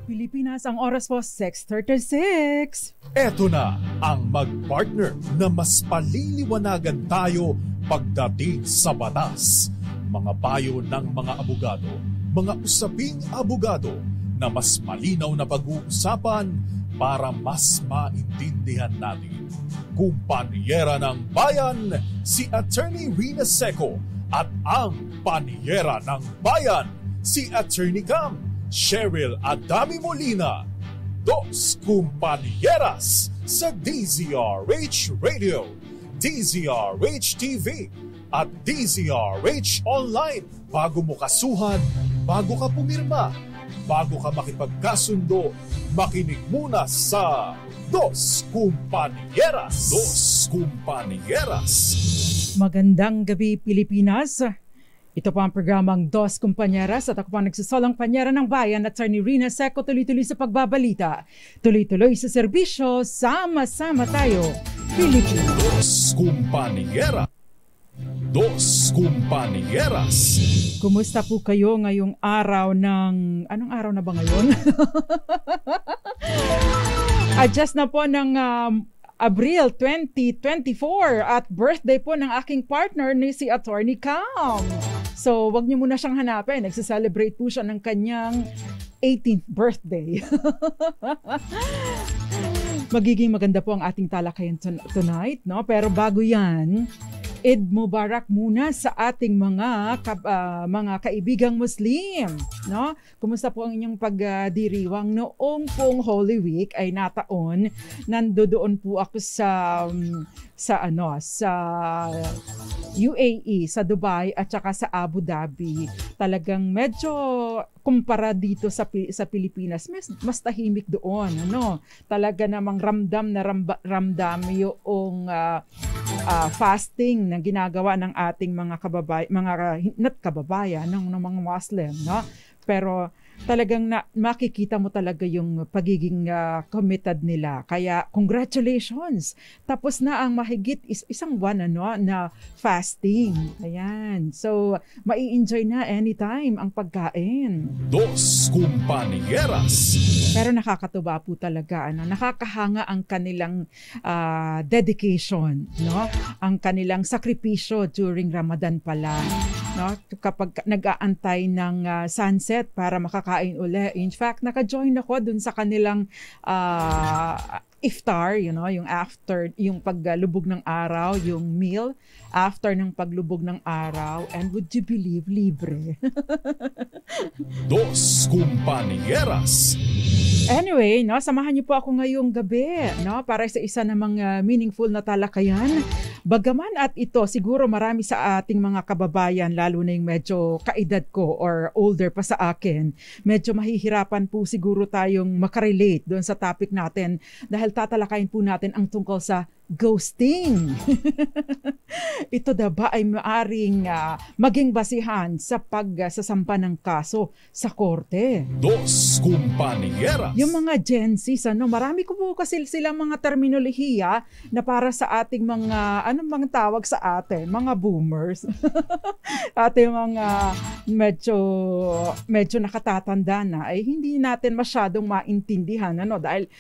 Pilipinas, ang oras po 6:36. Eto na ang mag-partner na mas paliliwanagan tayo pagdating sa batas. Mga payo ng mga abogado, mga usaping abogado na mas malinaw na pag-uusapan para mas maintindihan natin. Kumpanyera ng Bayan, si Attorney Rina Seco at ang Panyera ng Bayan, si Attorney Cam Cheryl Adami Molina. Dos Kumpanyeras sa DZRH Radio, DZRH TV at DZRH Online. Bago mo kasuhan, bago ka pumirma, bago ka makipagkasundo, makinig muna sa Dos Kumpanyeras. Dos Kumpanyeras. Magandang gabi, Pilipinas. Ito po ang programang Dos Kumpanyeras at ako po ang nagsasalang panyera ng bayan, Attorney Rina Seco, tuloy-tuloy sa pagbabalita, tuloy-tuloy sa serbisyo, sama-sama tayo, Pilipinas. Dos Kumpanyeras. Dos Kumpanyeras. Kumusta po kayo ngayong araw ng... Anong araw na ba ngayon? Adjust na po ng... Abril 2024 at birthday po ng aking partner ni si Attorney Cam. So, wag niyo muna siyang hanapin. Nagse-celebrate po siya ng kanyang 18th birthday. Magiging maganda po ang ating talakayan tonight, no? Pero bago 'yan, Eid Mubarak muna sa ating mga kaibigang Muslim, no? Kumusta po ang inyong pagdiriwang noong pong Holy Week ay nataon? Nandoon po ako sa UAE, sa Dubai at saka sa Abu Dhabi. Talagang medyo kumpara dito sa Pilipinas, mas tahimik doon, ano? Talaga namang ramdam yung fasting na ginagawa ng ating mga kababayan ng mga Muslim, no? Pero talagang makikita mo talaga yung pagiging committed nila. Kaya congratulations. Tapos na ang mahigit isang buwan na fasting. Ayan. So mai-enjoy na anytime ang pagkain. Dos Kumpanyeras. Pero nakakatuwa po talaga, nakakahanga ang kanilang dedication, no? Ang kanilang sakripisyo during Ramadan pala, no? Kapag nag-aantay ng sunset para makakain uli. In fact, naka-join ako dun sa kanilang iftar, yung after, yung paglubog ng araw, yung meal after ng paglubog ng araw, and would you believe, libre. Dos Kumpanyeras. Anyway, samahan niyo po ako ngayong gabi, para sa isa namang meaningful na talakayan. Bagaman at ito, siguro marami sa ating mga kababayan, lalo na yung medyo kaedad ko or older pa sa akin, medyo mahihirapan po siguro tayong makarelate doon sa topic natin dahil tatalakayin po natin ang tungkol sa ghosting. Ito ba ay maaring maging basihan sa pagsasampa ng kaso sa korte? Dos Kumpanyeras. Yung mga Gen Z, marami ko po kasi silang mga terminolohiya na para sa ating mga, mga tawag sa atin, mga boomers. Ating mga medyo nakatatanda na, ay hindi natin masyadong maintindihan, dahil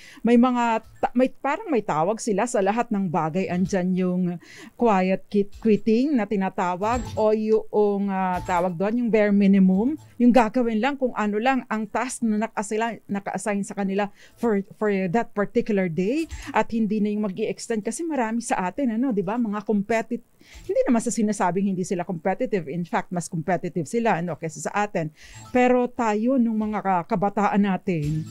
parang may tawag sila sa lahat ng bagay. Andyan yung quiet quitting na tinatawag o yung tawag doon, yung bare minimum, yung gagawin lang kung ano lang ang task na naka-assign sa kanila for that particular day at hindi na yung mag-i-extend kasi marami sa atin, di ba? Mga competitive, hindi naman sa sinasabing hindi sila competitive, in fact, mas competitive sila, kaysa sa atin. Pero tayo, nung mga kabataan natin,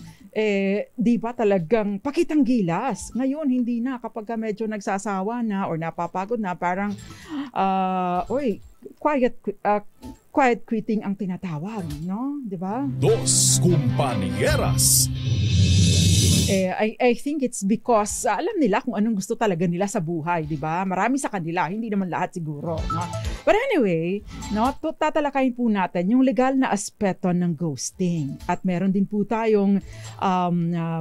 di ba talagang pakitang gilas. Ngayon, hindi na. Kapag medyo nagsasawa na or napapagod na, parang, quiet quitting ang tinatawag, no? Di ba? Dos Kumpanyeras. I think it's because alam nila kung anong gusto talaga nila sa buhay, di ba? Marami sa kanila, hindi naman lahat siguro, no? But anyway, no, tatalakayin po natin yung legal na aspeto ng ghosting. At meron din po tayong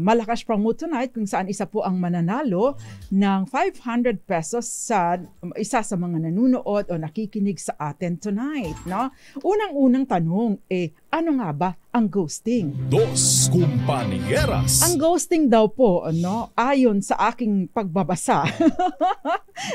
malakas promo tonight kung saan isa po ang mananalo ng 500 pesos sa isa sa mga nanunood o nakikinig sa atin tonight. No? Unang-unang tanong, ano nga ba ang ghosting? Dos Compañeras. Ang ghosting daw po, ayon sa aking pagbabasa,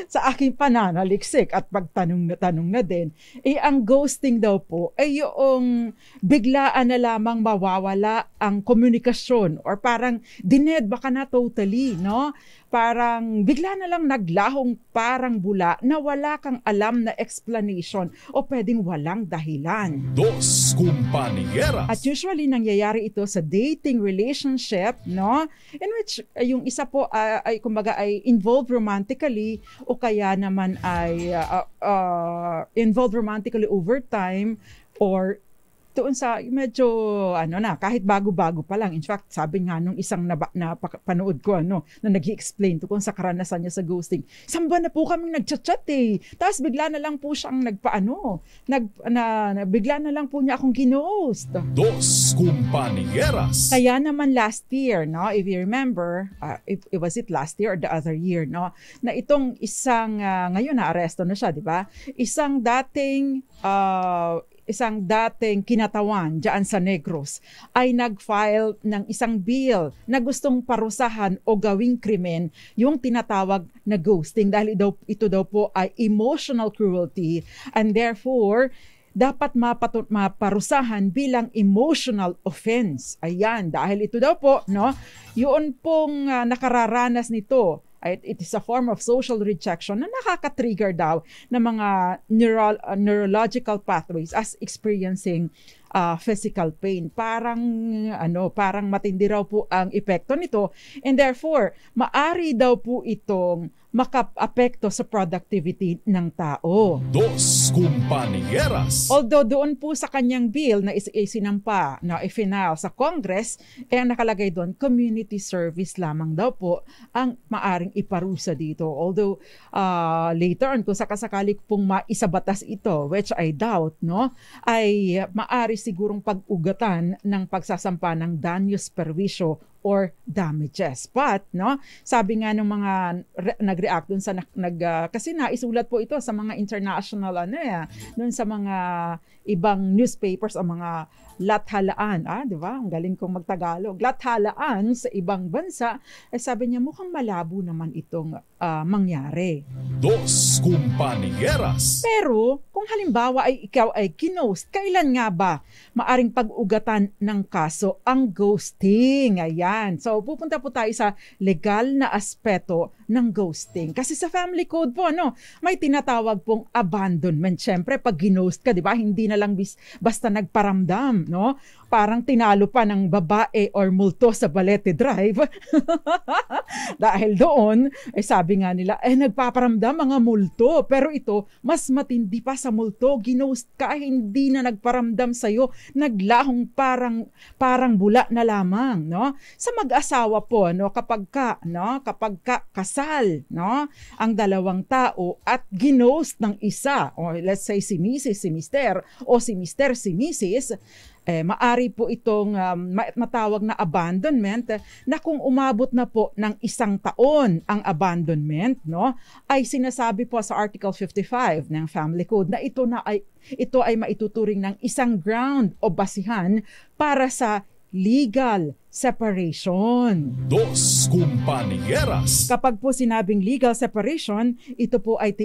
sa aking pananaliksik at pagtanong na din, ang ghosting daw po ay yung biglaan na lamang mawawala ang komunikasyon or parang dinedba ka na totally, no? Parang bigla na lang naglahong parang bula na wala kang alam na explanation o pwedeng walang dahilan. Dos Compañeras. At usually nangyayari ito sa dating relationship, no? In which yung isa po ay kumbaga ay involved romantically o kaya naman ay involved romantically over time or doon sa medyo kahit bago-bago pa lang. In fact, sabi nga nung isang napanood ko na nag-i-explain to kung sa karanasan niya sa ghosting. Isang buwan na po kaming nagchat-chat Tapos bigla na lang po siyang bigla na lang po niya akong ginost. Dos Compañeras. Kaya naman last year, no, if you remember, was it last year or the other year, no, na itong isang ngayon na aresto na siya, di ba? Isang dating kinatawan dyan sa Negros ay nag-file ng isang bill na gustong parusahan o gawing krimen yung tinatawag na ghosting dahil ito daw po ay emotional cruelty and therefore dapat maparusahan bilang emotional offense. Ayan, dahil ito daw po, no, yun pong nakararanas nito. It is a form of social rejection na nakaka-trigger daw ng mga neurological pathways as experiencing physical pain. Parang matindi raw po ang epekto nito and therefore maari daw po itong maka-apekto sa productivity ng tao. Dos Compañeras. Although doon po sa kanyang bill na isinampa na i-final sa Congress, nakalagay doon community service lamang daw po ang maaring iparusa dito. Although later on kung sakasakali pong maisabatas ito, which I doubt, no, ay maari sigurong pag-ugatan ng pagsasampa ng daños perwisyo or damages. But, no, sabi nga ng mga nag-react dun sa kasi naisulat po ito sa mga international dun sa mga ibang newspapers o mga lathalaan, di ba? Ang galing kong magtagalog. Lathalaan sa ibang bansa, sabi niya mukhang malabo naman itong mangyari. Dos Compañeras. Pero kung halimbawa ay ikaw ay ginost, kailan nga ba maaring pag-ugatan ng kaso ang ghosting? Ayan. So pupunta po tayo sa legal na aspeto ng ghosting. Kasi sa family code po, may tinatawag pong abandonment. Siyempre, pag ginost ka, di ba, hindi na lang basta nagparamdam, no? Parang tinalo pa ng babae or multo sa Balete Drive. Dahil doon, sabi nga nila, nagpaparamdam mga multo. Pero ito, mas matindi pa sa multo. Ginost ka, hindi na nagparamdam sa'yo. Naglahong parang bula na lamang, no? Sa mag-asawa po, kapag kasal, no, ang dalawang tao at ginost ng isa, o let's say si Mrs., si Mr., o si Mr., si Mrs., maari po itong matawag na abandonment na kung umabot na po ng 1 taon ang abandonment, no, ay sinasabi po sa Article 55 ng Family Code na ito ay maituturing ng isang ground o basihan para sa legal separation. Dos Compañeras. Kapag po sinabing legal separation, ito po ay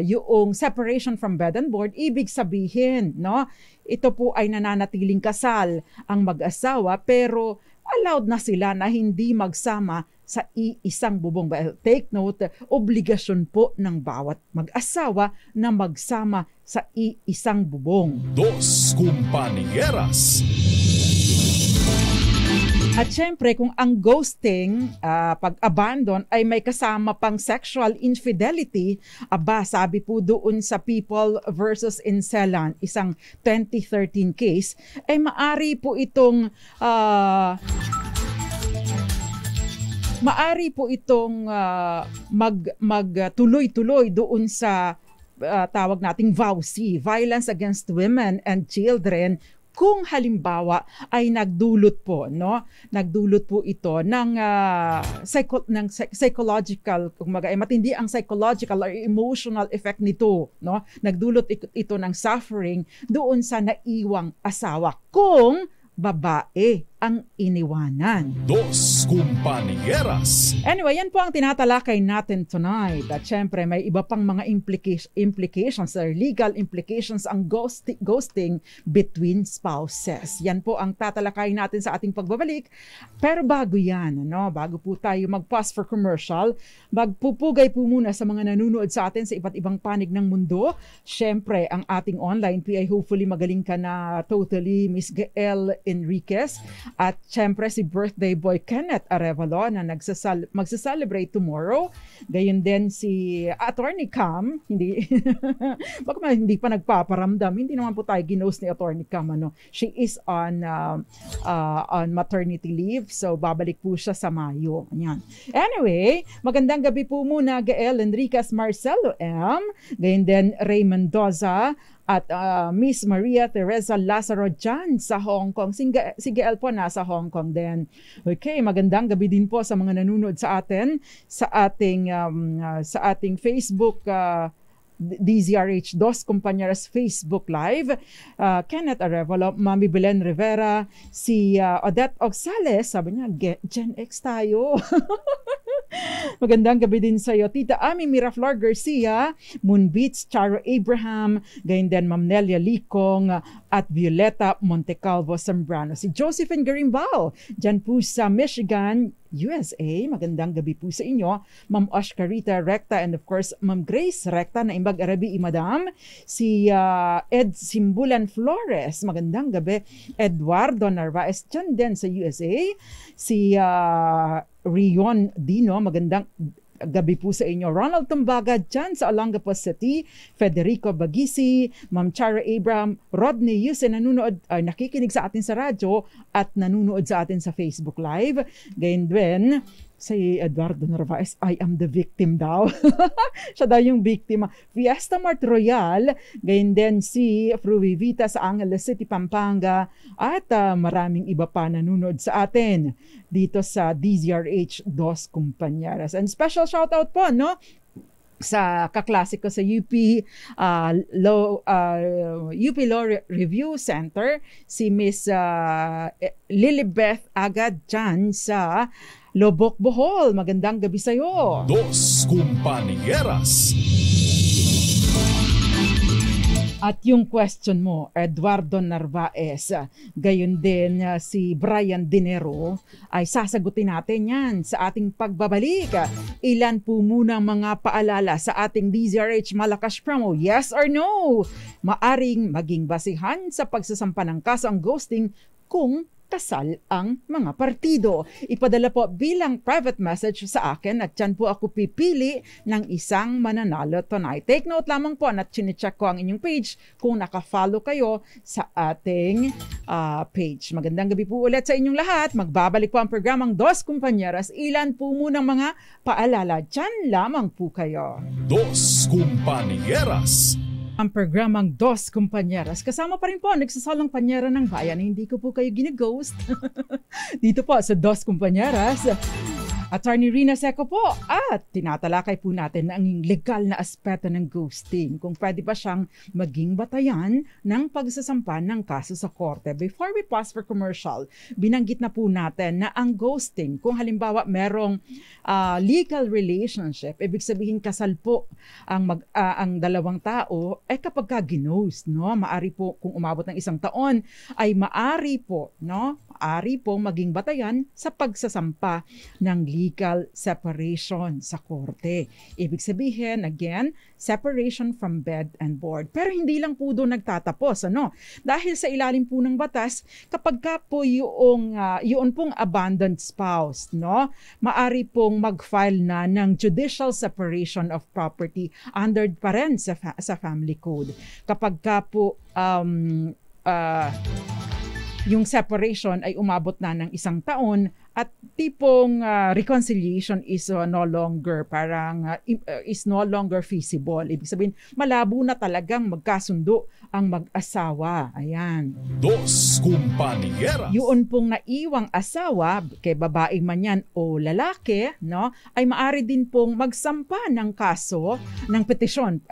yung separation from bed and board, ibig sabihin, no, ito po ay nananatiling kasal ang mag-asawa pero allowed na sila na hindi magsama sa iisang bubong. Take note, obligasyon po ng bawat mag-asawa na magsama sa iisang bubong. Dos Compañeras. At syempre, kung ang ghosting, pag-abandon, ay may kasama pang sexual infidelity, sabi po doon sa People versus Incelan, isang 2013 case, ay maari po itong magtuloy-tuloy doon sa tawag nating VAUC, Violence Against Women and Children, kung halimbawa ay nagdulot po ito ng psychological, kumbaga matindi ang psychological or emotional effect nito, no? Nagdulot ito ng suffering doon sa naiwang asawa kung babae ang iniwanan. Dos Compañeras. Anyway, yan po ang tinatalakay natin tonight. At syempre, may iba pang mga implications or legal implications ang ghosting between spouses. Yan po ang tatalakay natin sa ating pagbabalik. Pero bago yan, bago po tayo mag-pause for commercial, magpupugay po muna sa mga nanonood sa atin sa iba't ibang panig ng mundo. Syempre, ang ating online PI, hopefully magaling ka na totally, Miss Gael Enriquez. At syempre si birthday boy Kenneth Arevalo na magsa-celebrate tomorrow. Gayon din si Attorney Cam, baka hindi pa nagpaparamdam. Hindi naman po tayo ginost ni Attorney Cam. She is on maternity leave, so babalik po siya sa Mayo. Ayan. Anyway, magandang gabi po muna Gael Enriquez, Marcelo M. Gayon din Ray Mendoza at Miss Maria Teresa Lazaro dyan sa Hong Kong. Si Gael po nasa Hong Kong din. Okay, magandang gabi din po sa mga nanonood sa atin sa ating Facebook DZRH Dos Compañeras Facebook Live. Kenneth Arevalo, Mami Belen Rivera, si Odette Oxales, sabi niya, Gen X tayo. Magandang gabi din sa iyo, Tita Ami Miraflor Garcia, Moonbeats, Charo Abraham, gayon din Ma'am Nelia Licong, at Violeta Montecalvo Zambrano. Si Josephine Garimbao, dyan po sa Michigan, USA. Magandang gabi po sa inyo. Ma'am Oscarita Recta and of course Ma'am Grace Recta na imbag arabi Madam. Si Ed Simbulan Flores. Magandang gabi. Eduardo Narvaez dyan din sa USA. Si Rion Dino. Magandang gabi po sa inyo. Ronald Tumbaga dyan sa Olongapo City. Federico Bagisi, Ma'am Chara Abraham, Rodney Yuse nanunood, nakikinig sa atin sa radyo at nanunood sa atin sa Facebook Live. Gayon din si Eduardo Narvaez, I am the victim daw. Siya daw yung biktima. Fiesta Mart Royal, gayon din si Fruy Vita sa Angeles City, Pampanga, at maraming iba pa nanonood sa atin dito sa DZRH Dos Compañeras. And special shout out po, sa kaklase ko sa UP Law Review Center, si Miss Lilibeth Agad dyan sa Lobok, Bohol. Magandang gabi sa'yo. Dos Compañeras. At yung question mo, Eduardo Narvaez, gayon din si Brian Dinero, ay sasagutin natin yan sa ating pagbabalik. Ilan po muna mga paalala sa ating DZRH Malakas Promo? Yes or no? Maaring maging basihan sa pagsasampa ng kaso ang ghosting kung kasal ang mga partido. Ipadala po bilang private message sa akin at dyan po ako pipili ng isang mananalo tonight. Take note lamang po na chinecheck ko ang inyong page kung nakafollow kayo sa ating page. Magandang gabi po ulit sa inyong lahat. Magbabalik po ang programang Dos Compañeras. Ilan po munang mga paalala. Dyan lamang po kayo. Dos Compañeras. Ang programang Dos Compañeras. Kasama pa rin po, nagsasalang panyera ng bayan. Hindi ko po kayo ginaghost. Dito po sa Dos Compañeras. Attorney Rina Seco po, at tinatalakay po natin ang legal na aspeto ng ghosting, kung pwede ba siyang maging batayan ng pagsasampa ng kaso sa korte. Before we pause for commercial, binanggit na po natin na ang ghosting, kung halimbawa merong legal relationship, ibig sabihin kasal po ang dalawang tao, kapag ka ghost, maari po kung umabot ng 1 taon, ay maari po maging batayan sa pagsasampa ng legal separation sa korte. Ibig sabihin, again, separation from bed and board. Pero hindi lang po doon nagtatapos, Dahil sa ilalim po ng batas, kapag ka po yung pong abandoned spouse, maari pong mag-file na ng judicial separation of property under pa rin sa family code. Kapag ka po yung separation ay umabot na ng 1 taon at tipong reconciliation is no longer is no longer feasible. Ibig sabihin, malabo na talagang magkasundo ang mag-asawa. Ayan. Dos Compañeras. Yun pong naiwang asawa, kay babae man yan o lalaki, no, ay maari din pong magsampa ng kaso, ng petisyon,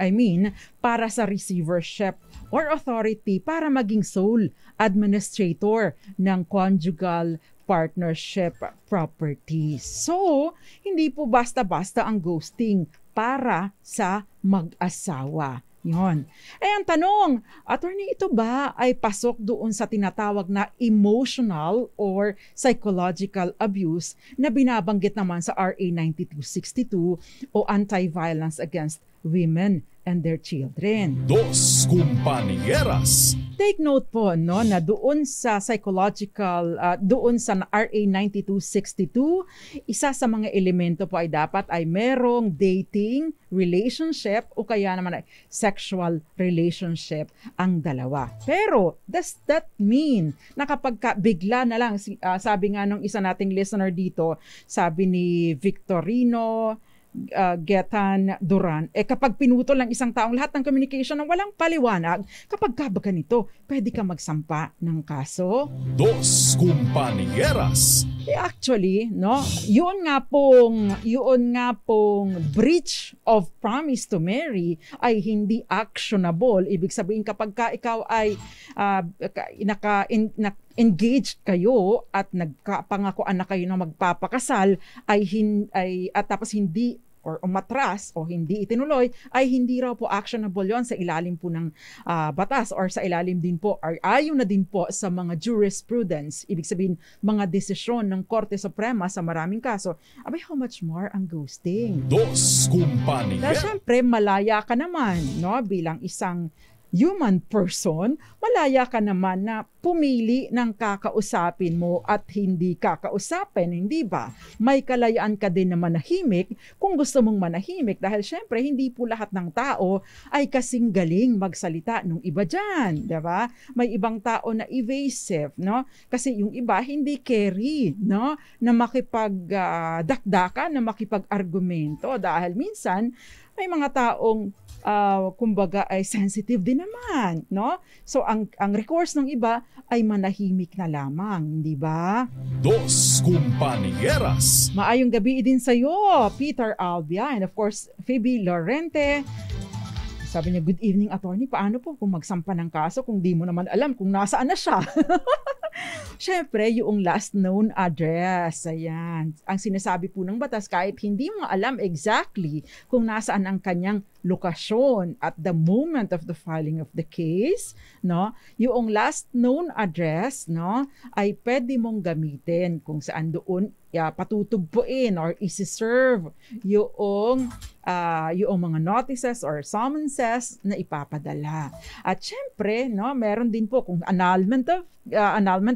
para sa receivership or authority para maging sole administrator ng conjugal partnership properties. So, hindi po basta-basta ang ghosting para sa mag-asawa. Yon. Ang tanong, attorney, ito ba ay pasok doon sa tinatawag na emotional or psychological abuse na binabanggit naman sa RA 9262 o Anti-Violence Against Women and Their Children? Dos Compañeras. Take note po na doon sa psychological, doon sa RA 9262, isa sa mga elemento po ay dapat ay merong dating relationship o kaya naman ay sexual relationship ang dalawa. Pero does that mean na kapag bigla na lang, sabi nga nung isa nating listener dito, sabi ni Victorino Getan Duran, kapag pinutol ng isang taong lahat ng communication ng walang paliwanag, kapag kabaga nito, pwede ka magsampa ng kaso? Dos Compañeras. Actually, yun nga pong breach of promise to marry ay hindi actionable. Ibig sabihin, kapag ikaw ay engaged kayo at nagkapangakuan na kayo na magpapakasal at tapos hindi or umatras o hindi itinuloy, ay hindi raw po actionable yon sa ilalim po ng batas or sa ilalim din po or ayon na din po sa mga jurisprudence. Ibig sabihin, mga desisyon ng Korte Suprema sa maraming kaso. Abay, how much more ang ghosting? Dos Compañeras. Dahil syempre, malaya ka naman, bilang isang human person, malaya ka naman na pumili ng kakausapin mo at hindi kakausapin, hindi ba? May kalayaan ka din na manahimik kung gusto mong manahimik dahil syempre hindi po lahat ng tao ay kasing galing magsalita nung iba dyan, di ba? May ibang tao na evasive, Kasi yung iba hindi carry, na makipagdakdakan, na makipag-argumento dahil minsan may mga taong kumbaga ay sensitive din naman, So ang recourse ng iba ay manahimik na lamang, hindi ba? Dos Compañeras. Maayong gabi din sa iyo, Peter Albia, and of course Phoebe Lorente. Sabi niya, good evening, attorney. Paano po kung magsampa ng kaso kung di mo naman alam kung nasaan na siya? Siyempre, yung last known address. Ayan. Ang sinasabi po ng batas, kahit hindi mo alam exactly kung nasaan ang kanyang lokasyon at the moment of the filing of the case, yung last known address, ay pwede mong gamitin kung saan doon patutugpuin or isi-serve yung mga notices or summonses na ipapadala. At syempre, meron din po kung annulment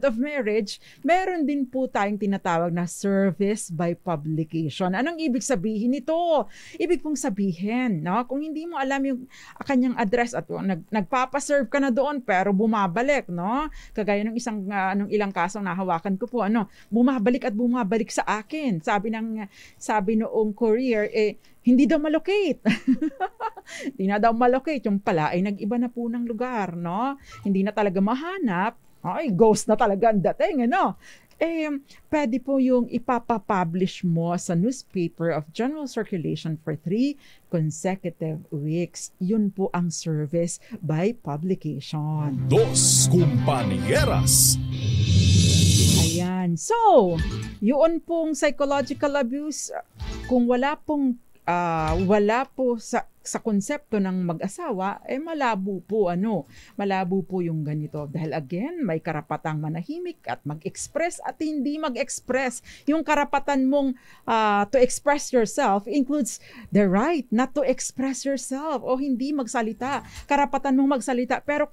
of marriage, meron din po tayong tinatawag na service by publication. Anong ibig sabihin nito? Ibig pong sabihin, kung hindi mo alam yung kanyang address at nagpapaserve ka na doon pero bumabalik, kagaya ng nung ilang kasong nahawakan ko po, bumabalik at bumabalik sa akin. Sabi noong courier, hindi daw malocate. Hindi na daw malocate. Yung pala ay nag-iba na po ng lugar, Hindi na talaga mahanap. Ay, ghost na talaga ang dating, pwede po yung ipapapublish mo sa newspaper of general circulation for 3 consecutive weeks. Yun po ang service by publication. Dos Compañeras. Ayan. So, yun pong psychological abuse, kung wala po sa konsepto ng mag-asawa, malabo po yung ganito. Dahil again, may karapatang manahimik at mag-express at hindi mag-express. Yung karapatan mong to express yourself includes the right not to express yourself o hindi magsalita. Karapatan mong magsalita pero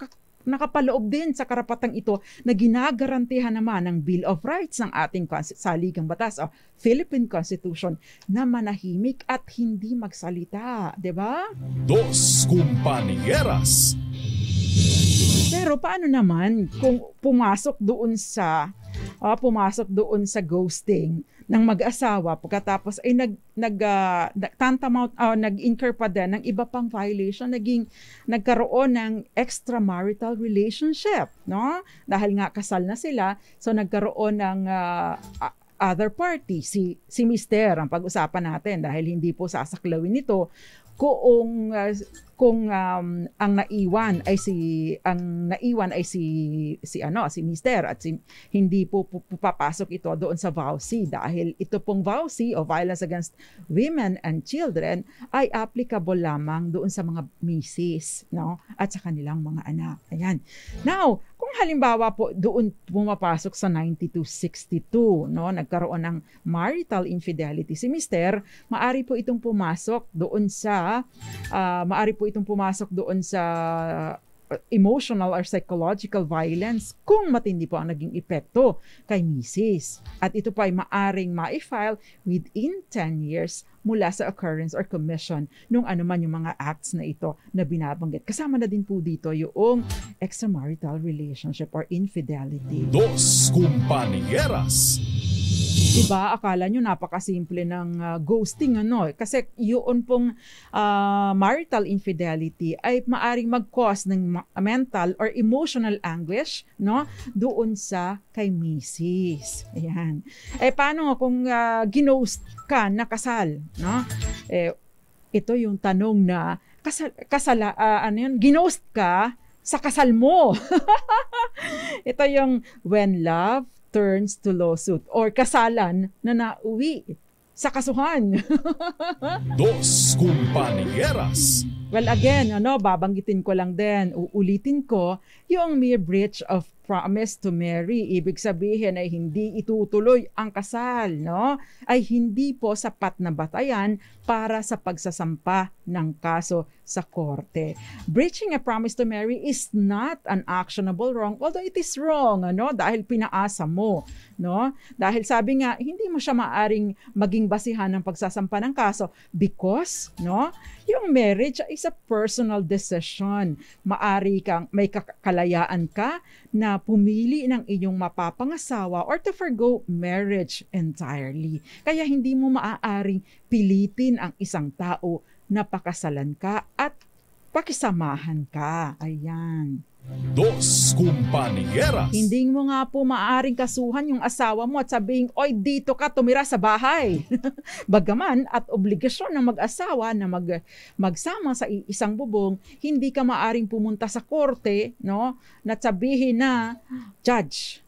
nakapaloob din sa karapatang ito na ginagarantihan naman ng Bill of Rights ng ating saligang batas o Philippine Constitution na manahimik at hindi magsalita, 'di ba? Dos Compañeras. Pero paano naman kung pumasok doon sa ghosting ng mag-asawa pagkatapos ay nag-incur pa din ng iba pang violation, nagkaroon ng extramarital relationship, no? Dahil nga kasal na sila, so nagkaroon ng other party, si Mister ang pag-usapan natin dahil hindi po sasaklawin nito kung ang naiwan ay si Mister at hindi po papasok ito doon sa VAUSI dahil ito pong VAUSI o Violence Against Women and Children ay applicable lamang doon sa mga misis, no, at sa kanilang mga anak. Ayan. Now, kung halimbawa po doon pumapasok sa 9262, no, nagkaroon ng marital infidelity si Mister, maari po itong pumasok doon sa emotional or psychological violence kung matindi po ang naging epekto kay misis. At ito po ay maaring ma-file within 10 years mula sa occurrence or commission nung anuman yung mga acts na ito na binabanggit. Kasama na din po dito yung extramarital relationship or infidelity. Dos Compañeras. Diba, akala nyo napakasimple ng ghosting, ano? Kasi yun pong marital infidelity ay maaring mag-cause ng mental or emotional anguish, no? Doon sa kay misis. Ayan. Paano kung ghost ka na kasal, no? Ito yung tanong na ghost ka sa kasal mo. Ito yung when love turns to lawsuit or kasalan na nauwi sa kasuhan. Dos Compañeras. Well, again, babanggitin ko lang din, uulitin ko, yung mere breach of promise to marry, ibig sabihin ay hindi itutuloy ang kasal, no? Ay hindi po sapat na batayan para sa pagsasampa ng kaso sa korte. Breaching a promise to marry is not an actionable wrong, although it is wrong, dahil pinaasa mo, no? Dahil sabi nga, hindi mo siya maaring maging basihan ng pagsasampa ng kaso because, yung marriage is a personal decision. Maari kang may kalayaan ka na pumili ng inyong mapapangasawa or to forgo marriage entirely. Kaya hindi mo maaaring pilitin ang isang tao na pakasalan ka at pakisamahan ka. Ayan. Dos Compañeras. Hindi mo nga po maaaring kasuhan yung asawa mo at sabihin, oy, dito ka tumira sa bahay. Bagaman at obligasyon ng mag-asawa na magsama sa isang bubong, hindi ka maaaring pumunta sa korte, na sabihin na, Judge,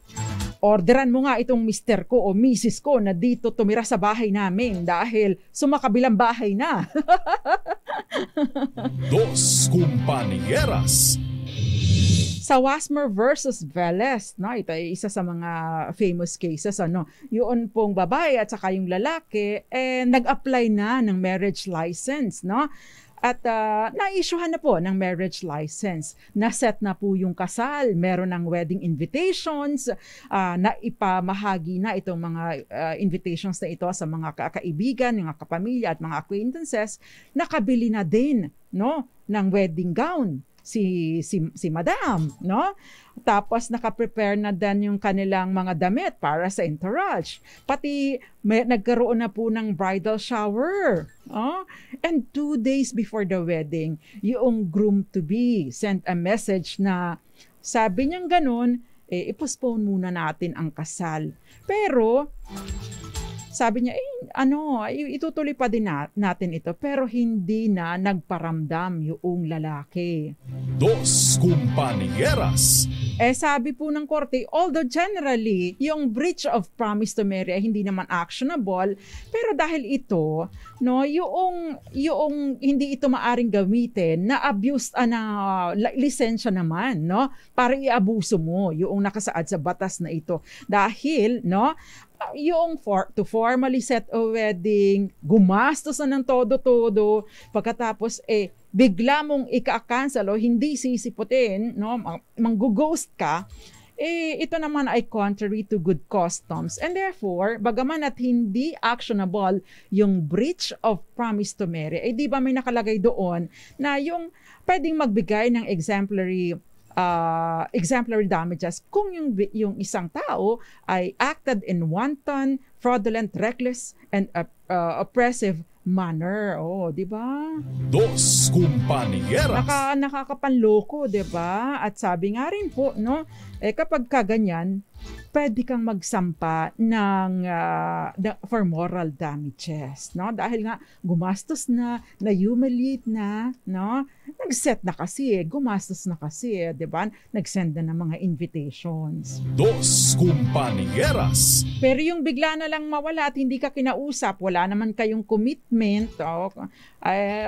orderan mo nga itong mister ko o misis ko na dito tumira sa bahay namin dahil sumakabilang bahay na. Dos Compañeras. Sa Wasmer versus Velez, ito ay isa sa mga famous cases, yun pong babae at saka yung lalaki nag-apply na ng marriage license, at na-issuehan na po ng marriage license. Na-set na po yung kasal, meron ng wedding invitations, na ipamahagi na itong mga invitations na ito sa mga kaibigan, mga kapamilya at mga acquaintances. Nakabili na din, ng wedding gown si madam, Tapos nakaprepare na din yung kanilang mga damit para sa entourage. Pati nagkaroon na po ng bridal shower. And 2 days before the wedding, yung groom-to-be sent a message na sabi niyang ganun, i-postpone muna natin ang kasal. Pero sabi niya, itutuloy pa din natin ito, pero hindi na nagparamdam yung lalaki. Dos Compañeras. Sabi po ng korte, although generally, yung breach of promise to marry ay hindi naman actionable, pero dahil ito, yung hindi ito maaring gamitin, na abuse na lisensya naman, para iabuso mo yung nakasaad sa batas na ito. Dahil, yung to formally set a wedding, gumastos na ng todo-todo, pagkatapos bigla mong ika-cancel o hindi sisiputin, manggo-ghost ka, ito naman ay contrary to good customs. And therefore, bagaman at hindi actionable yung breach of promise to marry, di ba may nakalagay doon na yung pwedeng magbigay ng exemplary exemplary damages kung yung isang tao ay acted in wanton, fraudulent, reckless, and oppressive manner. Oh, di ba? Dos Compañeras. Nakakapanloko, di ba? At sabi nga rin po, no, kapag kaganyan, pwede kang magsampa for moral damages, no? Dahil nga gumastos na humiliate na, no? Nag-set na kasi, gumastos na kasi, 'di ba? Nag-send na ng mga invitations. Dos Compañeras. Pero yung bigla na lang mawala at hindi ka kinausap, wala naman kayong commitment,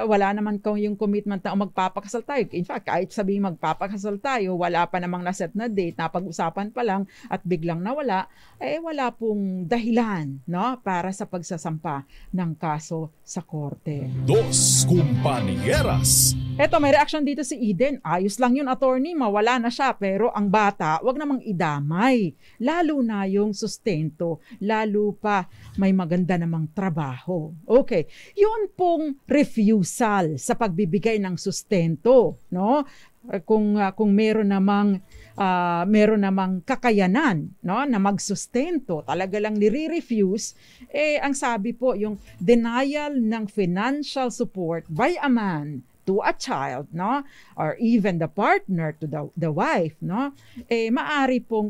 wala naman kayong commitment na magpapakasal tayo. In fact, kahit sabihin magpapakasal tayo, wala pa namang naset na date, napag-usapan pa lang at biglang nawala, wala pong dahilan, no, para sa pagsasampa ng kaso sa korte. Dos Compañeras. Eto, may reaction dito si Eden. Ayos lang yun, attorney, mawala na siya, pero ang bata, wag namang idamay. Lalo na yung sustento, lalo pa may maganda namang trabaho. Okay, yun pong refusal sa pagbibigay ng sustento, no? Kung meron namang kakayanan, no, na magsustento, talaga lang nire-refuse, ang sabi po yung denial ng financial support by a man to a child, no, or even the partner to the wife, no, maari pong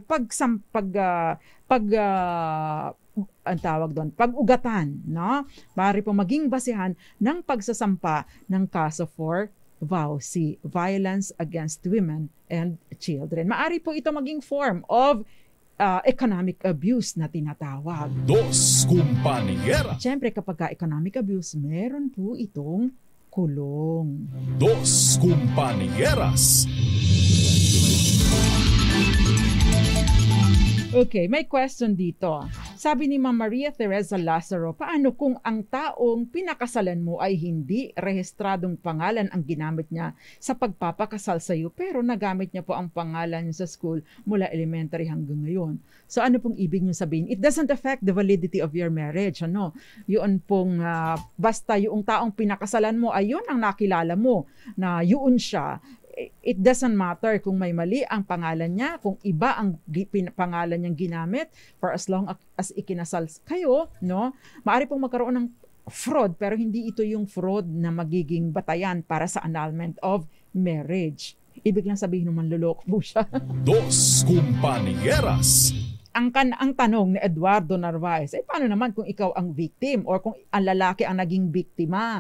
pag-ugatan, no, maari pong maging basehan ng pagsasampa ng kaso for VAUSI, Violence Against Women and Children. Maari po ito maging form of economic abuse na tinatawag. Dos Compañeras. Siyempre, kapag economic abuse, meron po itong kulong. Dos Compañeras. Okay, may question dito. Sabi ni Ma'am Maria Teresa Lazaro, paano kung ang taong pinakasalan mo ay hindi rehistradong pangalan ang ginamit niya sa pagpapakasal sa iyo, pero nagamit niya po ang pangalan niya sa school mula elementary hanggang ngayon? So ano pong ibig niyo sabihin? It doesn't affect the validity of your marriage. Ano? Yun pong basta yung taong pinakasalan mo ay yun ang nakilala mo na yun siya. It doesn't matter kung may mali ang pangalan niya, kung iba ang pangalan niyang ginamit, for as long as ikinasal kayo, no? Maari pong magkaroon ng fraud, pero hindi ito yung fraud na magiging batayan para sa annulment of marriage. Ibig lang sabihin naman luloko po siya. Dos Compañeras. Ang tanong ni Eduardo Narvaez, paano naman kung ikaw ang victim or kung ang lalaki ang naging biktima?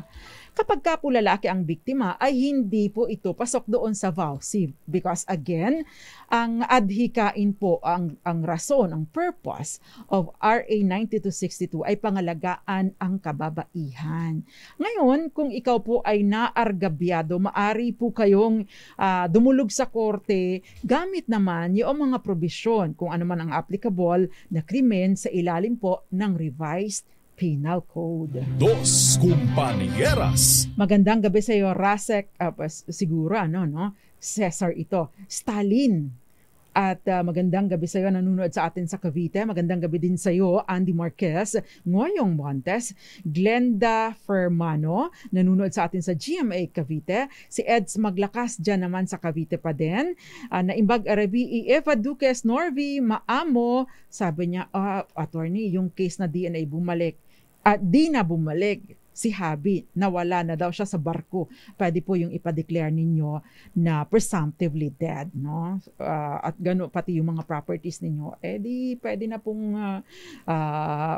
Kapag ka po lalaki ang biktima, ay hindi po ito pasok doon sa VAUSI. Because again, ang adhikain po, ang rason, ang purpose of RA 9262 ay pangalagaan ang kababaihan. Ngayon, kung ikaw po ay naargabyado, maari po kayong dumulog sa korte gamit naman yung mga probisyon, kung ano man ang applicable na krimen sa ilalim po ng revised Penal Code. Dos Compañeras. Magandang gabi sa iyo, Rasek. Siguro, no? Cesar ito. Stalin. At magandang gabi sa iyo, nanonood sa atin sa Cavite. Magandang gabi din sa iyo, Andy Marquez, Ngoyong Montes, Glenda Fermano, nanonood sa atin sa GMA Cavite. Si Eds Maglakas dyan naman sa Cavite pa din. Naimbag Arabi, Eva Duques, Norvi, Maamo, sabi niya, attorney, yung case na DNA bumalik. Di na bumalik. Si Habi, nawala na daw siya sa barko. Pwede po yung ipa-declare ninyo na presumptively dead, no? At gano'n pati yung mga properties ninyo, di pwede na pong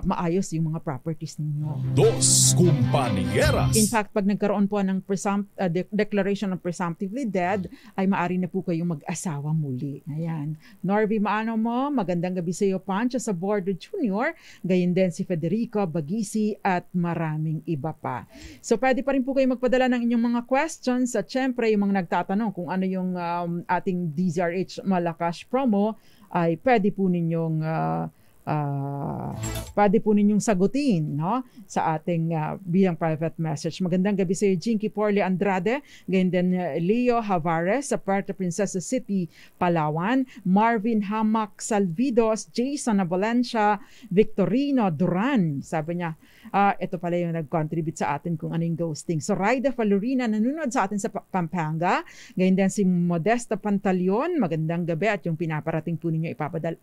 maayos yung mga properties ninyo. Dos Compañeras. In fact, pag nagkaroon po ng declaration of presumptively dead, ay maaari na po kayong mag-asawa muli. Ayan. Norvi, maano mo? Magandang gabi sa iyo, Pancho, sa Bordo Junior. Gayon din si Federico Bagisi at maraming iba pa. So pwede pa rin po kayo magpadala ng inyong mga questions at syempre yung mga nagtatanong kung ano yung ating DZRH Malakas promo ay pwede po ninyong pwede po ninyong sagutin, no, sa ating bilang private message. Magandang gabi sa iyo, Jinky Porle Andrade, ganyan din Leo Havares sa Puerto Princesa City, Palawan, Marvin Hamak Salvidos, Jason Valencia, Victorino Duran, sabi niya, ito pala yung nag-contribute sa atin kung ano yung ghosting. So, Raida Falorina, nanonood sa atin sa Pampanga. Ganyan din si Modesta Pantaleon, magandang gabi at yung pinaparating po ninyo,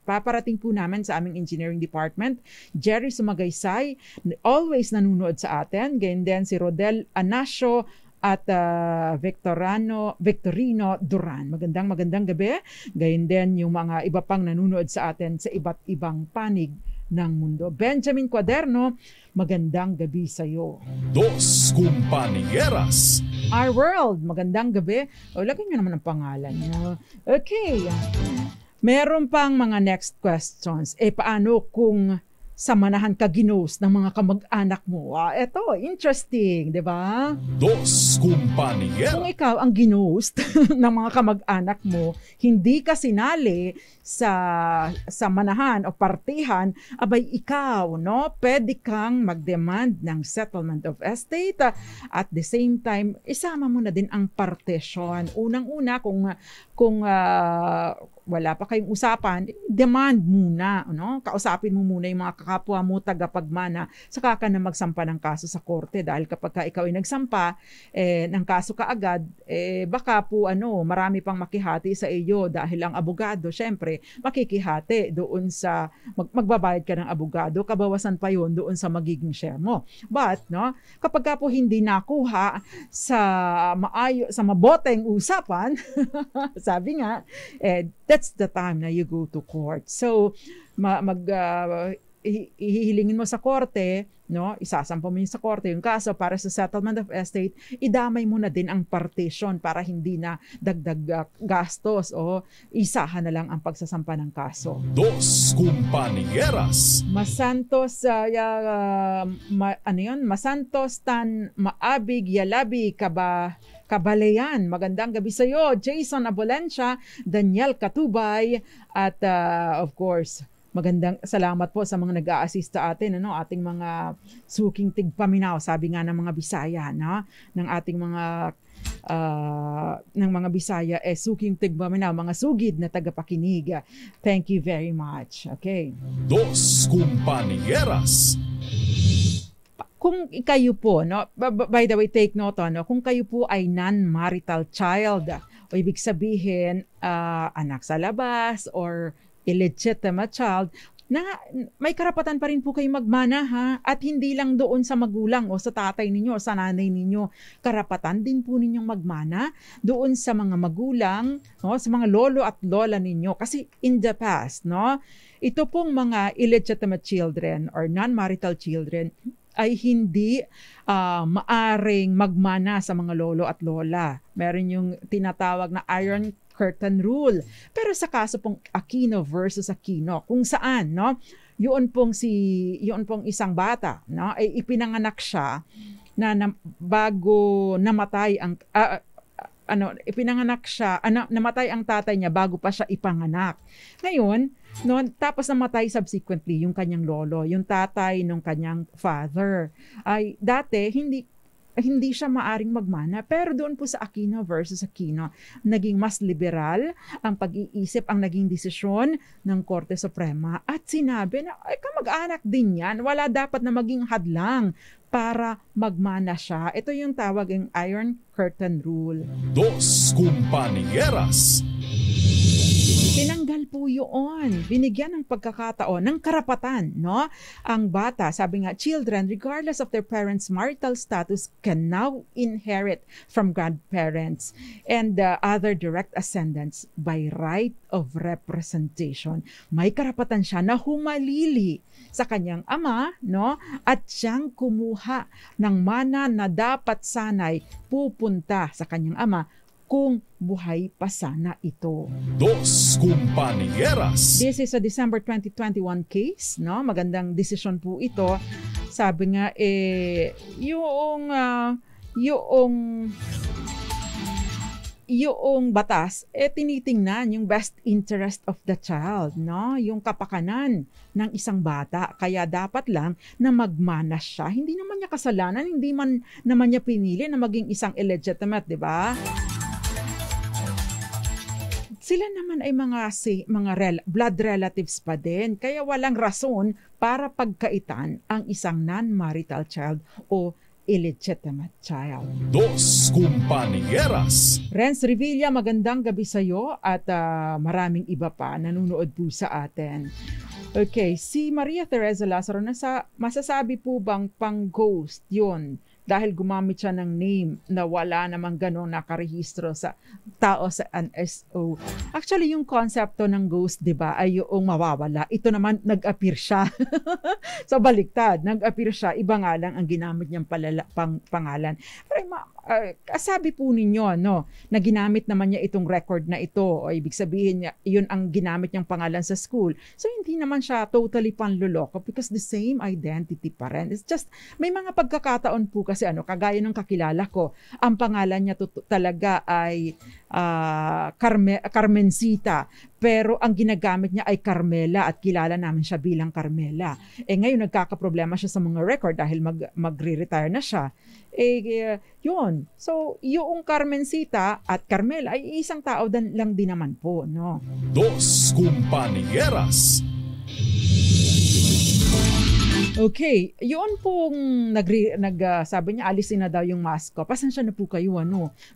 paparating po namin sa aming engineering department. Jerry Sumagaysay, always nanonood sa atin. Ganyan din si Rodel Anasio at Victorino Duran. Magandang gabi. Ganyan din yung mga iba pang nanonood sa atin sa iba't ibang panig ng mundo. Benjamin Cuaderno, magandang gabi sa iyo. Dos Compañeras. Our World, magandang gabi. O, lagyan nyo naman ang pangalan niyo. Okay. Meron pang mga next questions. Paano kung samanahan ka ginost ng mga kamag-anak mo? Ito, interesting, di ba? Dos Compañeras. Kung ikaw ang ginost ng mga kamag-anak mo, hindi ka sinali sa manahan o partihan, abay ikaw, no? Pwede kang mag-demand ng settlement of estate. At the same time, isama mo na din ang partition. Unang-una, kung wala pa kayong usapan, demand muna, no? Kausapin mo muna yung mga kakapwa mo tagapagmana, saka ka na magsampa ng kaso sa korte, dahil kapag ka ikaw ay nagsampa ng kaso kaagad, baka po marami pang makihati sa iyo, dahil ang abogado syempre makikihati doon sa magbabayad ka ng abogado, kabawasan pa yon doon sa magiging share mo. But no, kapag ka po hindi nakuha sa maboteng usapan, sabi nga, that's the time na you go to court. So, ihihilingin mo sa korte, no? Isasampa mo sa korte yung kaso para sa settlement of estate, idamay mo na din ang partition para hindi na dagdag gastos o isahan na lang ang pagsasampa ng kaso. Dos Compañeras. Masantos, Masantos Tan Maabig Yalabi Kabalayan, magandang gabi sa iyo. Jason Abolencia, Daniel Katubay, at of course, magandang salamat po sa mga nag-a-assist sa atin, ating mga suking tigpaminaw, sabi nga ng mga Bisaya, no? Ng ating mga Bisaya, suking tigpaminaw, mga sugid na tagapakinig. Thank you very much. Okay. Dos Compañeras. Kung kayo po, no, by the way, take note, kung kayo po ay non-marital child, o ibig sabihin, anak sa labas or illegitimate child, na may karapatan pa rin po kayo magmana, ha? At hindi lang doon sa magulang o sa tatay ninyo o sa nanay ninyo. Karapatan din po ninyong magmana doon sa mga magulang, no? Sa mga lolo at lola ninyo. Kasi in the past, no, ito pong mga illegitimate children or non-marital children ay hindi maaring magmana sa mga lolo at lola. Meron yung tinatawag na Iron Curtain Rule. Pero sa kaso pong Aquino versus Aquino, kung saan, no, yun pong isang bata, no, ay ipinanganak siya na bago namatay ang namatay ang tatay niya bago pa siya ipanganak. Ngayon, tapos namatay subsequently yung kanyang lolo, yung tatay ng kanyang father. Ay dati hindi siya maaring magmana, pero doon po sa Aquino versus Aquino, naging mas liberal ang pag-iisip, ang naging desisyon ng Korte Suprema, at sinabi na ay kamag-anak din yan, wala dapat na maging hadlang para magmana siya. Ito yung tawag ng Iron Curtain Rule. Dos Compañeras. Tinanggal po yun. Binigyan ng pagkakataon, ng karapatan, no? Ang bata, sabi nga, children, regardless of their parents' marital status, can now inherit from grandparents and other direct ascendants by right of representation. May karapatan siya na humalili sa kanyang ama, no? At siyang kumuha ng mana na dapat sanay pupunta sa kanyang ama kung buhay pa sana ito. Dos Compañeras. This is a December 2021 case, no? Magandang desisyon po ito. Sabi nga yung batas, tinitingnan yung best interest of the child, no? Yung kapakanan ng isang bata. Kaya dapat lang na magmanas siya. Hindi naman niya kasalanan, hindi man naman niya pinili na maging isang illegitimate, di ba? Sila naman ay mga blood relatives pa din. Kaya walang rason para pagkaitan ang isang non-marital child o illegitimate child. Dos Compañeras. Renz Revilla, magandang gabi sa iyo at maraming iba pa nanonood po sa atin. Okay, si Maria Teresa Lazaro, masasabi po bang pang-ghost yun? Dahil gumamit siya ng name na wala namang ganong nakarehistro sa tao sa NSO. Actually, yung konsepto ng ghost, di ba, ay yung mawawala. Ito naman, nag-appear siya. So, baliktad. Nag-appear siya. Iba nga lang ang ginamit niyang pangalan. Pero sabi po ninyo, no, na ginamit naman niya itong record na ito. O ibig sabihin niya, yun ang ginamit niyang pangalan sa school. So, hindi naman siya totally panluloko because the same identity pa rin. It's just, may mga pagkakataon po kasi kagaya ng kakilala ko, ang pangalan niya talaga ay Carmencita, pero ang ginagamit niya ay Carmela at kilala namin siya bilang Carmela. Ngayon nagkakaproblema siya sa mga record dahil magre-retire na siya. Yun. So, yung Carmencita at Carmela ay isang tao lang din naman po, no? Dos Compañeras. Okay, yun pong sabi niya, alisin na daw yung mask ko. Pasensya na po kayo,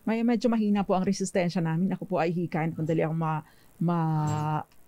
medyo mahina po ang resistensya namin. Ako po ay hikain, kundali akong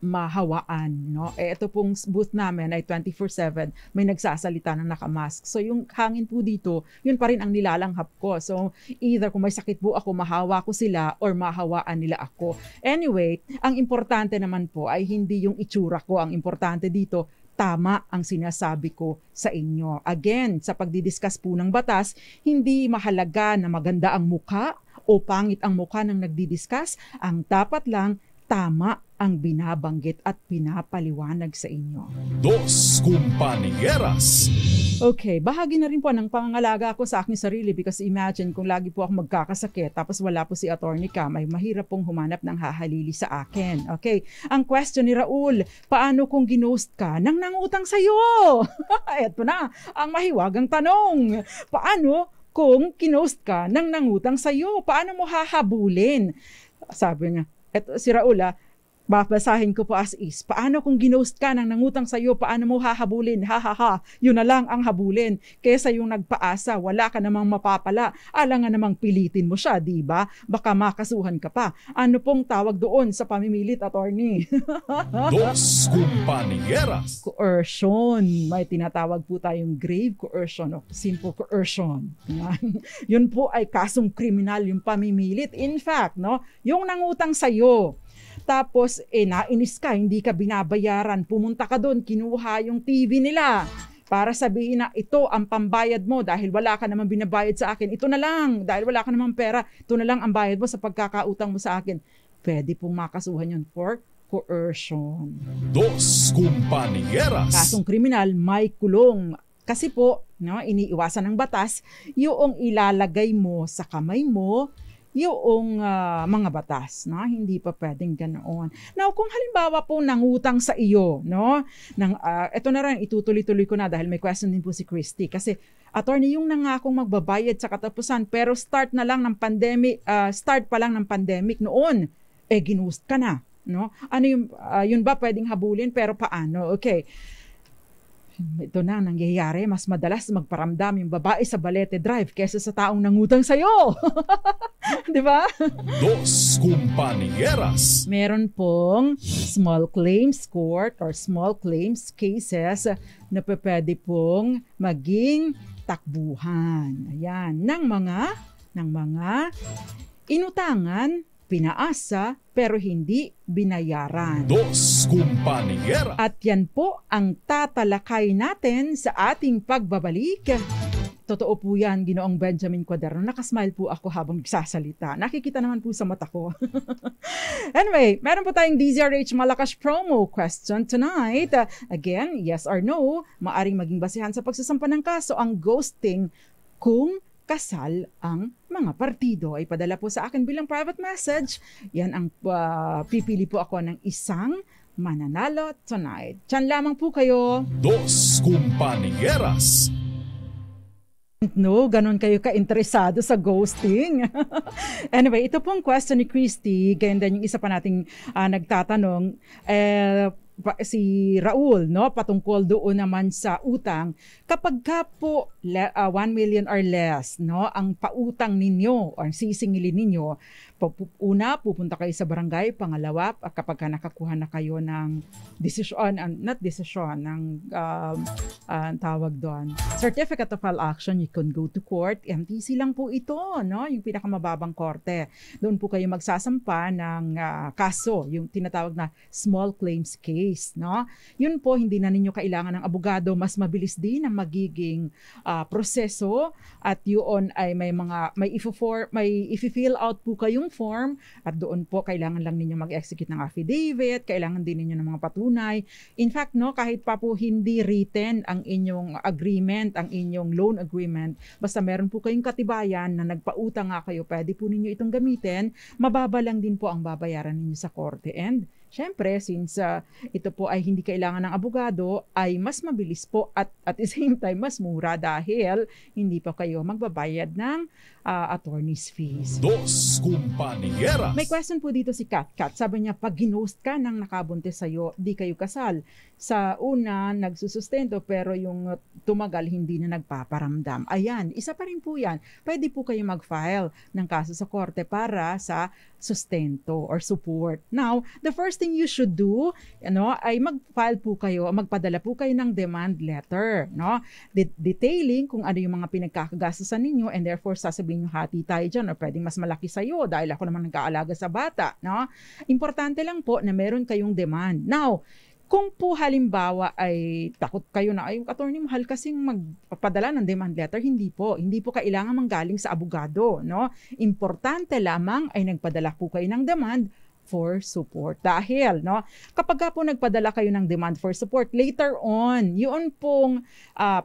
mahawaan, no? Ito pong booth namin ay 24/7, may nagsasalita na nakamask. So yung hangin po dito, yun pa rin ang nilalanghap ko. So either kung may sakit po ako, mahawa ko sila or mahawaan nila ako. Anyway, ang importante naman po ay hindi yung itsura ko. Ang importante dito, tama ang sinasabi ko sa inyo. Again, sa pagdidiscuss po ng batas, hindi mahalaga na maganda ang mukha o pangit ang mukha ng nagdidiscuss. Ang dapat lang, tama ang binabanggit at pinapaliwanag sa inyo. Dos Compañeras. Okay, bahagi na rin po ng pangangalaga ko sa aking sarili because imagine kung lagi po ako magkakasakit tapos wala po si Attorney Cam, ay mahirap pong humanap ng hahalili sa akin. Okay, ang question ni Raul, paano kung ginost ka nang nangutang sa'yo? Ito na, ang mahiwagang tanong. Paano kung kinost ka nang nangutang sa'yo? Paano mo hahabulin? Sabi niya, eto si Raul, babasahin ko po as is. Paano kung ginost ka nang nangutang sa'yo? Paano mo hahabulin? Yun na lang ang habulin. Kesa yung nagpaasa, wala ka namang mapapala. Alangan namang pilitin mo siya, di ba? Baka makasuhan ka pa. Ano pong tawag doon sa pamimilit, Attorney? Dos Compañeras. Coercion. May tinatawag po tayong grave coercion o simple coercion. Yun po ay kasong kriminal yung pamimilit. In fact, no, yung nangutang sa'yo, tapos, nainis ka, hindi ka binabayaran. Pumunta ka doon, kinuha yung TV nila para sabihin na ito ang pambayad mo dahil wala ka naman binabayad sa akin. Ito na lang, dahil wala ka naman pera, ito na lang ang bayad mo sa pagkakautang mo sa akin. Pwede pong makasuhan yun for coercion. Dos Compañeras. Kasong kriminal, may kulong. Kasi po, no, iniiwasan ng batas, yung ilalagay mo sa kamay mo, yung mga batas, no? Hindi pa pwedeng ganoon. Now, kung halimbawa po nangutang sa iyo, no? Ito na rin, itutuloy-tuloy ko na dahil may question din po si Christy. Kasi, Attorney, yung nangakong magbabayad sa katapusan, pero start pa lang ng pandemic noon, ginost ka na, no? Ano yun ba pwedeng habulin, pero paano? Okay. Ito na ang nangyayari, mas madalas magparamdam yung babae sa Balete Drive kesa sa taong nangutang sa'yo. Di ba? Dos Compañeras. Meron pong small claims court or small claims cases na pwede pong maging takbuhan. Ayan, ng mga inutangan, pinaasa, pero hindi binayaran. Dos Compañeras. At yan po ang tatalakay natin sa ating pagbabalik. Totoo po yan, Ginoong Benjamin Cuaderno. Nakasmile po ako habang nagsasalita. Nakikita naman po sa mata ko. Anyway, meron po tayong DZRH Malakas promo question tonight. Again, yes or no, maaring maging basihan sa pagsasampa ng kaso ang ghosting kung kasal ang mga partido. Ay padala po sa akin bilang private message. Yan ang pipili po ako ng isang mananalo tonight. Diyan lamang po kayo. Dos Compañeras. No, ganun kayo ka-interesado sa ghosting. Anyway, ito pong question ni Christy, ganyan din yung isa pa nating nagtatanong, si Raul, no, patungkol doon naman sa utang. Kapag ka po 1 million or less, no, ang pautang ninyo or sisingilin ninyo, una, pupunta kayo sa barangay. Pangalawa, kapag ka nakakuha na kayo ng desisyon, ng tawag doon, Certificate of File Action, you can go to court. MTC lang po ito, no? Yung pinakamababang korte. Doon po kayo magsasampa ng kaso, yung tinatawag na small claims case, no? Yun po, hindi na ninyo kailangan ng abogado. Mas mabilis din ang magiging proseso, at yun ay may i-fill out po kayong form, at doon po kailangan lang ninyo mag-execute ng affidavit, kailangan din ninyo ng mga patunay. In fact, no, kahit pa po hindi written ang inyong agreement, ang inyong loan agreement, basta meron po kayong katibayan na nagpautang nga kayo, pwede po ninyo itong gamitin, mababa lang din po ang babayaran ninyo sa korte. And syempre, since ito po ay hindi kailangan ng abogado, ay mas mabilis po at the same time mas mura dahil hindi pa kayo magbabayad ng attorney's fees. Dos Compañeras. May question po dito si Kat. Kat, sabi niya, pag ginost ka ng nakabuntis sa'yo, di kayo kasal. Sa una, nagsusustento, pero yung tumagal, hindi na nagpaparamdam. Ayan, isa pa rin po yan. Pwede po kayo mag-file ng kaso sa korte para sa sustento or support. Now, the first thing you should do, ay mag-file po kayo, magpadala po kayo ng demand letter, no? Detailing kung ano yung mga pinagkakagastusan ninyo, and therefore sasabihin nyo, hati tayo dyan, o pwedeng mas malaki sa'yo dahil ako naman nag-aalaga sa bata, no? Importante lang po na meron kayong demand. Now, kung po halimbawa ay takot kayo na, ay, attorney, mahal kasing magpapadala ng demand letter, hindi po kailangan manggaling sa abogado, no? Importante lamang ay nagpadala po kayo ng demand for support. Dahil, no, kapag po nagpadala kayo ng demand for support, later on, yun pong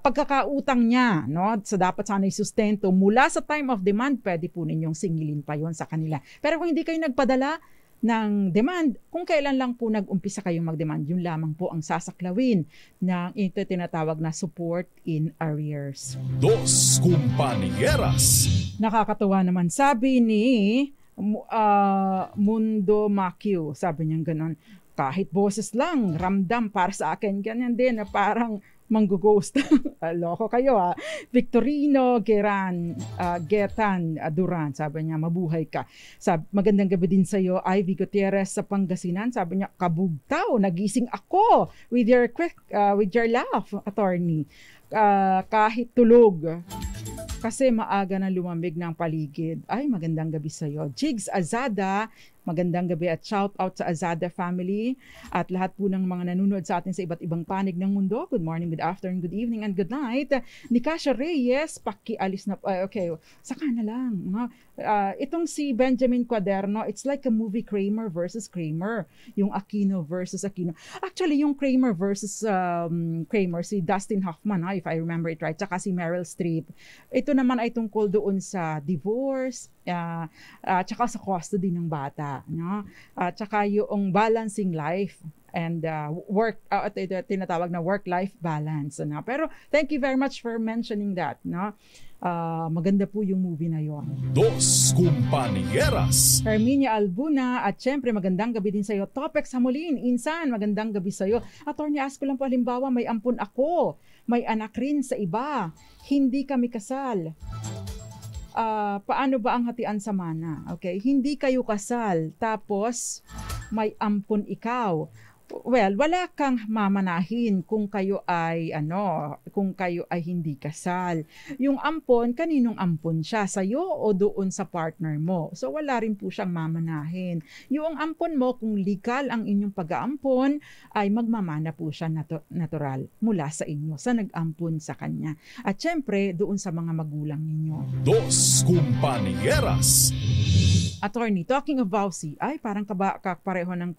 pagkakautang niya, no, sa dapat sana sustento, mula sa time of demand, pwede po ninyong singilin pa yon sa kanila. Pero kung hindi kayo nagpadala ng demand, kung kailan lang po nag-umpisa kayong mag-demand, yun lamang po ang sasaklawin ng ito tinatawag na support in arrears. Dos Compañeras. Nakakatuwa naman, sabi ni Mundo Makyu, sabi niya ganon, kahit boses lang, ramdam para sa akin, ganyan din na parang manggo-ghost. Loko kayo ha. Victorino Getan Duran, sabi niya, mabuhay ka. Magandang gabi din sa iyo, Ivy Gutierrez sa Pangasinan, sabi niya, kabugtaw, nagising ako with your laugh, attorney. Kahit tulog, kasi maaga na lumamig ng paligid. Ay, magandang gabi sa iyo. Jigs Azada, magandang gabi at shout out sa Azada family at lahat po ng mga nanonood sa atin sa iba't ibang panig ng mundo. Good morning, good afternoon, good evening, and good night. Nikasha Reyes, pakialis na, okay, saka na lang. Itong si Benjamin Cuaderno, it's like a movie, Kramer versus Kramer. Yung Aquino versus Aquino. Actually, yung Kramer versus Kramer, si Dustin Hoffman, if I remember it right, tsaka si Meryl Streep. Ito naman ay tungkol doon sa divorce, tsaka sa custody ng bata, no? Tsaka yung balancing life and work, tinatawag na work-life balance, no? Pero thank you very much for mentioning that, no? Maganda po yung movie na yon. Dos Compañeras. Herminia Albuna, at syempre magandang gabi din sa iyo. Topex Hamulin, Insan, magandang gabi sa iyo. Attorney, ask ko lang po, halimbawa may ampun ako, may anak rin sa iba, hindi kami kasal. Paano ba ang hatian sa mana? Okay, hindi kayo kasal, tapos may ampun ikaw. Well, wala kang mamanahin kung kayo ay hindi kasal. Yung ampon, kaninong ampon siya? Sa'yo o doon sa partner mo? So wala rin po siyang mamanahin. Yung ampon mo, kung legal ang inyong pag-aampon, ay magmamana po siya natural mula sa inyo, sa nag-ampon sa kanya. At syempre, doon sa mga magulang ninyo. Dos Compañeras. Attorney, talking of vowsy, ay parang kapareho ng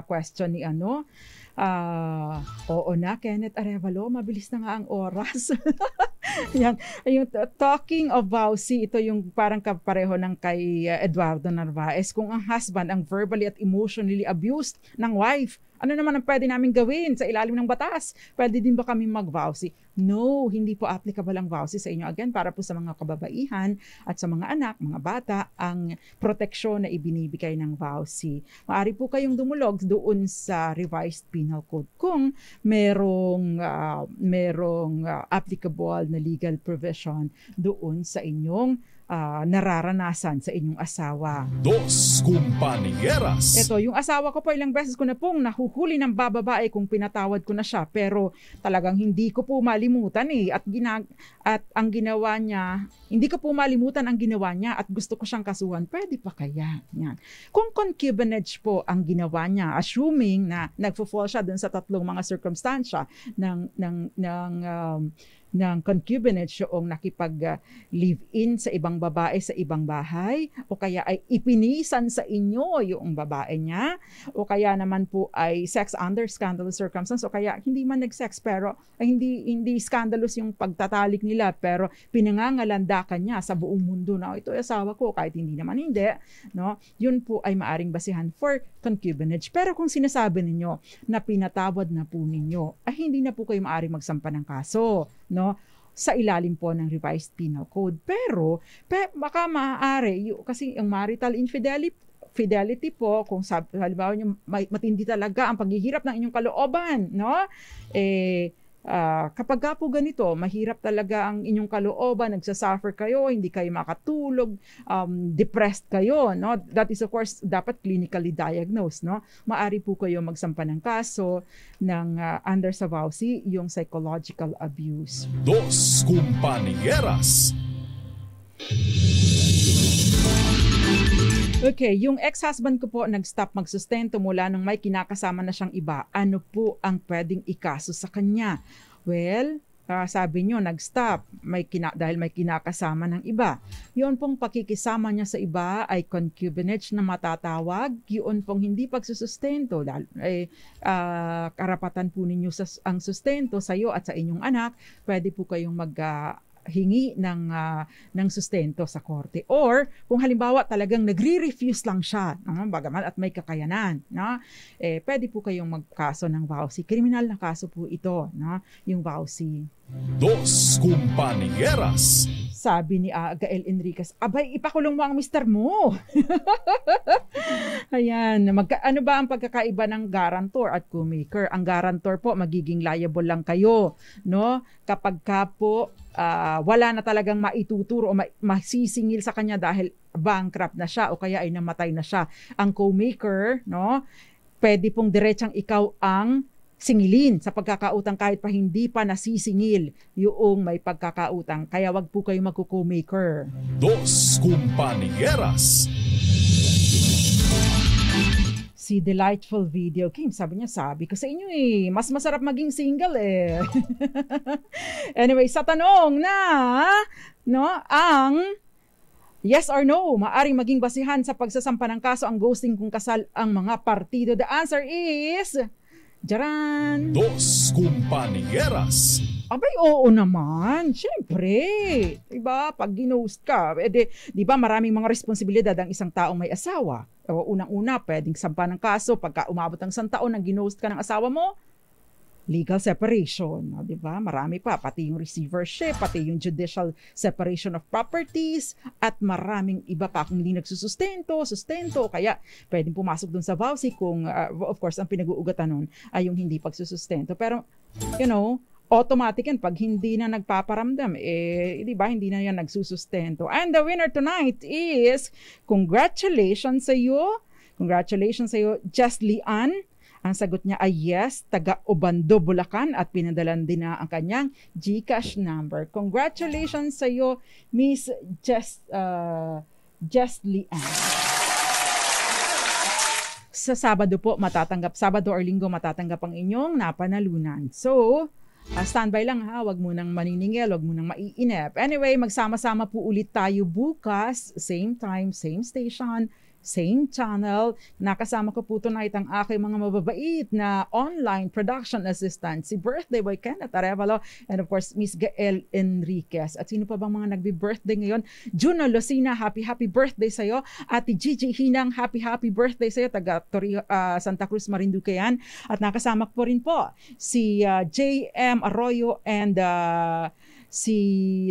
question ni oo na, Kenneth Arevalo, mabilis na nga ang oras. Yan, yung talking of vowsy, ito yung parang kapareho ng kay Eduardo Narvaez. Kung ang husband ang verbally at emotionally abused ng wife, ano naman ang pwede namin gawin sa ilalim ng batas? Pwede din ba kami mag-vowsy? No, hindi po applicable ang vowsy sa inyo. Again, para po sa mga kababaihan at sa mga anak, mga bata, ang proteksyon na ibinibigay ng vowsy. Maaari po kayong dumulog doon sa Revised Penal Code kung merong applicable na legal provision doon sa inyong nararanasan sa inyong asawa. Dos Compañeras. Ito, yung asawa ko po, ilang beses ko na pong nahuhuli ng bababae kung pinatawad ko na siya, pero talagang hindi ko po malimutan at ang ginawa niya, hindi ko po malimutan ang ginawa niya at gusto ko siyang kasuhan. Pwede pa kaya? Yan. Kung concubinage po ang ginawa niya, assuming na nagfo-fall siya dun sa tatlong mga circumstansya ng concubinage, yung nakipag-live-in sa ibang babae sa ibang bahay, o kaya ay ipinisan sa inyo yung babae niya, o kaya naman po ay sex under scandalous circumstance, o kaya hindi man nag-sex pero hindi scandalous yung pagtatalik nila, pero pinangangalandakan niya sa buong mundo na ito ay asawa ko kahit hindi naman hindi, no? Yun po ay maaring basihan for concubinage. Pero kung sinasabi ninyo na pinatawad na po ninyo, ay hindi na po kayo maaring magsampa ng kaso, no, sa ilalim po ng Revised Penal Code. Pero baka maaari kasi ang marital infidelity po, kung halimbawa niyo matindi talaga ang paghihirap ng inyong kalooban, no, kapag po ganito, mahirap talaga ang inyong kalooban, nagsasuffer kayo, hindi kayo makatulog, depressed kayo, no? That is of course dapat clinically diagnosed, no? Maari po kayo magsampa ng kaso ng under sa vowsy, yung psychological abuse. Dos Compañeras. Okay, yung ex-husband ko po nag-stop magsustento mula nung may kinakasama na siyang iba. Ano po ang pwedeng ikaso sa kanya? Well, sabi nyo, nag-stop dahil may kinakasama ng iba. Yun pong pakikisama niya sa iba ay concubinage na matatawag. Yun pong hindi pagsusustento. Karapatan po ninyo ang sustento sa iyo at sa inyong anak. Pwede po kayong hingi ng sustento sa korte, or kung halimbawa talagang nagre-refuse lang siya, bagaman at may kakayanan, no? Pwede po kayong magkaso ng vowsy. Kriminal na kaso po ito, no? Yung vowsy. Dos Compañeras. Sabi ni Gael Enriquez, abay, ipakulong mo ang mister mo. Ayan, ano ba ang pagkakaiba ng guarantor at co-maker? Ang guarantor po, magiging liable lang kayo, no? Kapag ka po wala na talagang maituturo o masisingil sa kanya dahil bankrupt na siya o kaya ay namatay na siya. Ang co-maker, no, pwede pong diretsang ikaw ang singilin sa pagkakautang kahit pa hindi pa nasisingil yung may pagkakautang. Kaya wag po kayo magko-co-maker. Dos Compañeras. Si Delightful Video King, sabi ko sa inyo mas masarap maging single Anyway, sa tanong na, no, ang yes or no, maaring maging basihan sa pagsasampa ng kaso ang ghosting kung kasal ang mga partido. The answer is, jaran! Dos Compañeras. Abay, oo naman. Siyempre. Diba? Pag ginost ka, diba maraming mga responsibilidad ang isang taong may asawa. O, unang-una, pwedeng sampa ng kaso. Pagka umabot ng 1 taon na ginost ka ng asawa mo, legal separation. O, diba? Marami pa. Pati yung receivership, pati yung judicial separation of properties, at maraming iba pa kung hindi nagsusustento, kaya pwedeng pumasok dun sa vowsy kung, of course, ang pinag-uugatan nun ay yung hindi pagsusustento. Pero, you know, automatic yan pag hindi na nagpaparamdam, di ba, hindi na yan nagsusustento. And the winner tonight is, congratulations sa iyo, Just Lian. Ang sagot niya ay yes, taga Obando, Bulacan, at pinadalan din na ang kanyang GCash number. Congratulations sa iyo, Miss Just Lian. Sa Sabado po Sabado or Linggo matatanggap ang inyong napanalunan. So, standby lang ha, wag mo nang maniningil, wag mo nang maiinip. Anyway, magsama-sama po ulit tayo bukas, same time, same station, same channel. Nakasama ko po tonight ang aking mga mababait na online production assistant, si Birthday Boy Kenneth Arevalo, and of course, Miss Gael Enriquez. At sino pa bang mga nagbi-birthday ngayon? Juno Lucina, happy birthday sa'yo. Ate Gigi Hinang, happy birthday sa'yo. Taga Santa Cruz, Marinduque yan. At nakasama ko rin po si J.M. Arroyo and si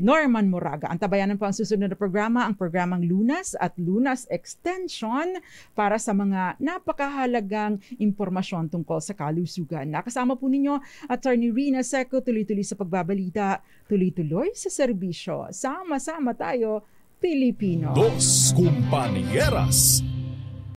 Norman Moraga. Antabayanan po ang susunod na programa, ang programang Lunas at Lunas Extension para sa mga napakahalagang impormasyon tungkol sa kalusugan. Nakasama po ninyo Attorney Rina Seco, tuloy-tuloy sa pagbabalita, tuloy-tuloy sa serbisyo. Sama-sama tayo, Pilipino. Dos Compañeras.